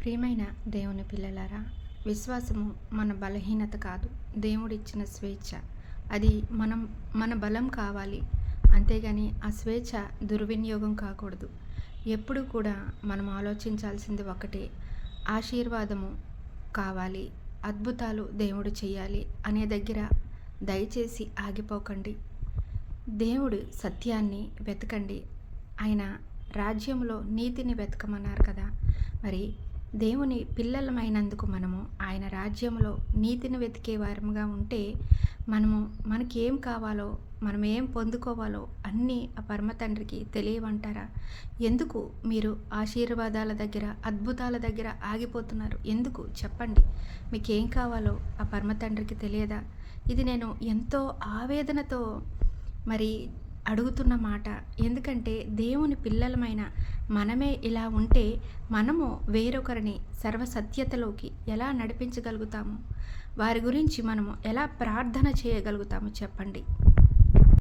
ప్రియమైన దేవుని పిల్లలారా, విశ్వాసము మన బలహీనత కాదు, దేవుడిచ్చిన స్వేచ్ఛ. అది మన బలం కావాలి. అంతేగాని ఆ స్వేచ్ఛ దుర్వినియోగం కాకూడదు. ఎప్పుడు కూడా మనం ఆలోచించాల్సింది ఒకటే, ఆశీర్వాదము కావాలి, అద్భుతాలు దేవుడు చేయాలి అనే దగ్గర దయచేసి ఆగిపోకండి. దేవుడు సత్యాన్ని వెతకండి. ఆయన రాజ్యంలో నీతిని వెతకమన్నారు కదా. మరి దేవుని పిల్లలమైనందుకు మనము ఆయన రాజ్యంలో నీతిని వెతికే వారముగా ఉంటే మనకి ఏం కావాలో, మనం ఏం పొందుకోవాలో అన్నీ ఆ పరమ తండ్రికి తెలియవంటారా? ఎందుకు మీరు ఆశీర్వాదాల దగ్గర, అద్భుతాల దగ్గర ఆగిపోతున్నారు? ఎందుకు చెప్పండి. మీకేం కావాలో ఆ పరమ తండ్రికి తెలియదా? ఇది నేను ఎంతో ఆవేదనతో మరి అడుగుతున్న మాట. ఎందుకంటే దేవుని పిల్లలమైన మనమే ఇలా ఉంటే మనము వేరొకరిని సర్వసత్యతలోకి ఎలా నడిపించగలుగుతాము? వారి గురించి మనము ఎలా ప్రార్థన చేయగలుగుతాము చెప్పండి.